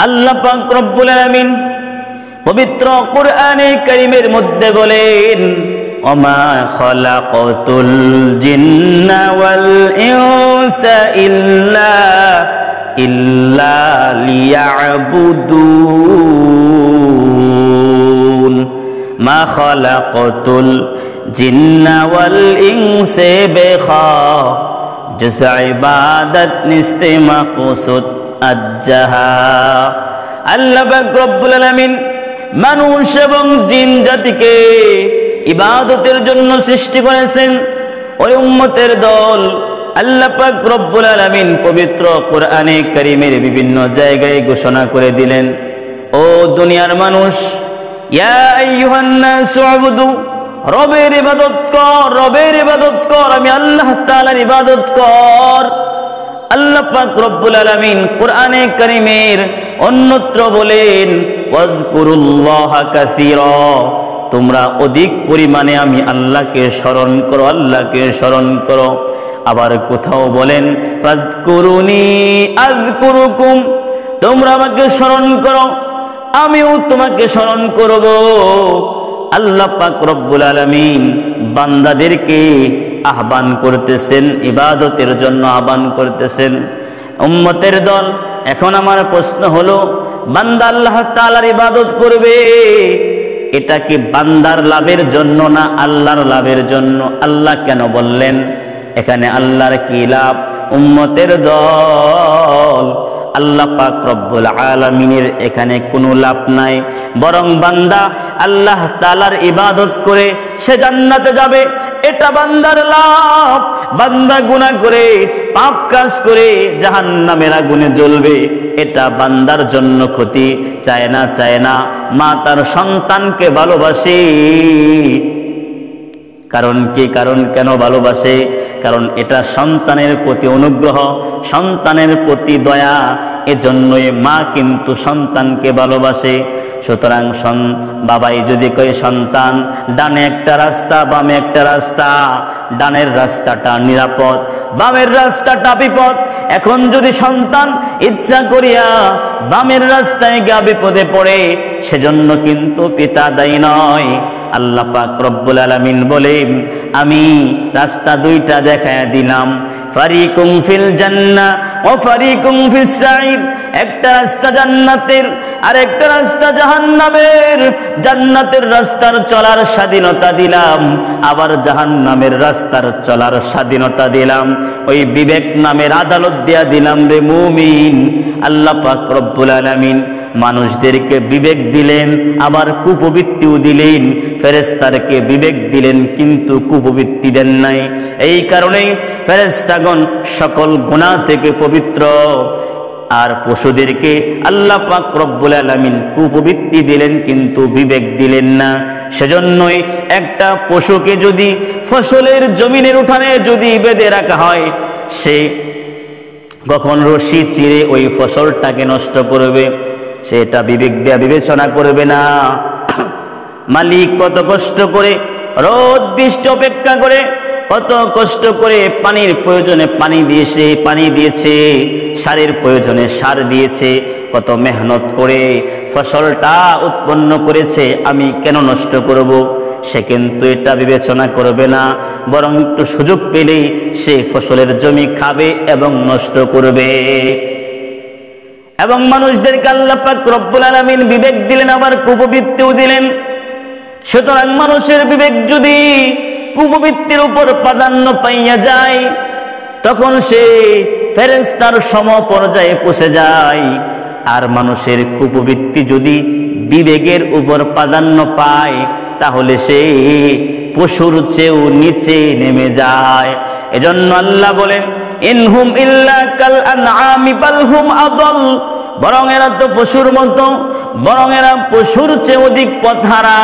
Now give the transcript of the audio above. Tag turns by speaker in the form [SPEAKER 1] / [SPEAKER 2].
[SPEAKER 1] আল্লাহ পাক রব্বুল আলামিন পবিত্র কোরআনে কারীমের মধ্যে বলেন, ওমা খালাকাতুল জিন্না ওয়াল ইনসা ইল্লা লিয়াবুদুন। মা খালাকাতুল জিন্না ওয়াল ইনসা বেখা জিস ইবাদত নিস্তে মাকসুদ আজ্জাহা। আল্লাহ পাক রব্বুল আলামিন মানুষ এবং জিন জাতিকে ইবাদতের জন্য সৃষ্টি করেছেন। ওই উম্মতের দল আল্লাহ পাক রব্বুল আলামিন পবিত্র কোরআনে কারীমের বিভিন্ন জায়গায় ঘোষণা করে দিলেন, ও দুনিয়ার মানুষ, ইয়া আইয়ুহান নাসু উবুদু, রবের ইবাদত কর, রবের ইবাদত কর, আমি আল্লাহ তাআলার ইবাদত কর। আল্লাহ পাক রব্বুল আলামিন কোরআনে কারীমের অন্যত্র বলেন, ওয়াজকুরুল্লাহা কাসীরা, তোমরা অধিক পরিমাণে আমি আল্লাহকে স্মরণ করো, আল্লাহকে স্মরণ করো। আবার কোথাও বলেন, ফাজকুরুনি আযকুরুকুম, তোমরা আমাকে স্মরণ করো, আমিও তোমাকে স্মরণ করব। আল্লাহ পাক রব্বুল আলামিন বান্দাদেরকে আহ্বান করতেছেন, ইবাদতের জন্য আহ্বান করতেছেন। উম্মতের দল, এখন আমার প্রশ্ন হলো, বান্দা আল্লাহ তাআলার ইবাদত করবে, এটা কি বান্দার লাভের জন্য না আল্লাহর লাভের জন্য? আল্লাহ কেন বললেন? এখানে আল্লাহর কি লাভ? উম্মতের দল, আল্লাহ পাক রব্বুল আলামিনের এখানে কোনো লাভ নাই, বরং বান্দা আল্লাহ তাআলার ইবাদত করে সে জান্নাতে যাবে, এটা বান্দার লাভ। বান্দা গুনাহ করে, পাপ কাজ করে জাহান্নামের আগুনে জ্বলবে, এটা বান্দার জন্য ক্ষতি। চায় না, চায় না। মা তার সন্তানকে ভালোবাসে, কারণ কি? কারণ কেন ভালোবাসে? কারণ এটা সন্তানের প্রতি অনুগ্রহ, সন্তানের প্রতি দয়া, এজন্যই মা কিন্তু সন্তানকে ভালোবাসে। সুতরাং বাবাই যদি কয়, সন্তান ডানে একটা রাস্তা, বামে একটা রাস্তা, ডানের রাস্তাটা নিরাপদ, বামের রাস্তাটা বিপদ। এখন যদি সন্তান ইচ্ছা করিয়া বামের রাস্তায় গিয়ে বিপদে পড়ে, সেজন্য কিন্তু পিতা দায়ী নয়। আল্লাহ পাক রব্বুল আলামিন বলেন, আমি রাস্তা দুইটা দেখায়া দিলাম, ফারিকুম ফিল জান্নাহ ওয়া ফারিকুম ফিস সাঈর। একটা রাস্তা জান্নাতের আর একটা রাস্তা জাহান্নামের। জান্নাতের রাস্তার চলার স্বাধীনতা দিলাম, আবার জাহান্নামের রাস্তার চলার স্বাধীনতা দিলাম। ওই বিবেক নামের আদালত দিয়া দিলাম রে মুমিন। আল্লাহ পাক রব্বুল আলামিন মানুষদেরকে বিবেক দিলেন, আবার কুপবৃত্তিও দিলেন। ফেরেশতাদেরকে বিবেক দিলেন, কিন্তু কুপবৃত্তি দেন নাই। এই কারণেই ফেরেশতাগণ সকল গুনাহ থেকে পবিত্র। আর পশুদেরকে আল্লাহ পাক রব্বুল আলামিন কুপবৃত্তি দিলেন, কিন্তু বিবেক দিলেন না। সেজন্যই একটা পশুকে যদি ফসলের জমিনের উঠানে যদি বেঁধে রাখা হয়, সে কখন রশি চিরে ওই ফসলটাকে নষ্ট করবে, সেটা বিবেক দেয়া বিবেচনা করবে না। মালিক কত কষ্ট করে রোদ বৃষ্টি অপেক্ষা করে, কত কষ্ট করে পানির প্রয়োজনে পানি দিয়েছে, সারের প্রয়োজনে সার দিয়েছে, কত মেহনত করে ফসলটা উৎপন্ন করেছে, আমি কেন নষ্ট করব? সে কিন্তু এটা বিবেচনা করবে না, বরং একটু সুযোগ পেলেই সে ফসলের জমি খাবে এবং নষ্ট করবে। এবং মানুষদেরকে আল্লাহ পাক রব্বুল আলামিন বিবেক দিলেন, আবার কুপবৃত্তিও দিলেন। সুতরাং মানুষের বিবেক যদি কুপবৃত্তির উপর প্রাধান্য পাইয়া যায়, তখন সে ফেরেশতার সমপর্যায়ে পৌঁছে যায়। আর মানুষের কুপবৃত্তি যদি বিবেকের উপর প্রাধান্য পায়, তাহলে সে পশুর চেয়েও নিচে নেমে যায়। এজন্য আল্লাহ বলেন, ইনহুম ইল্লা কাল আনআমি বাল হুম আযাল, বরং এরা তো পশুর মতো, বরং এরা পশুর চেয়ে অধিক পথহারা।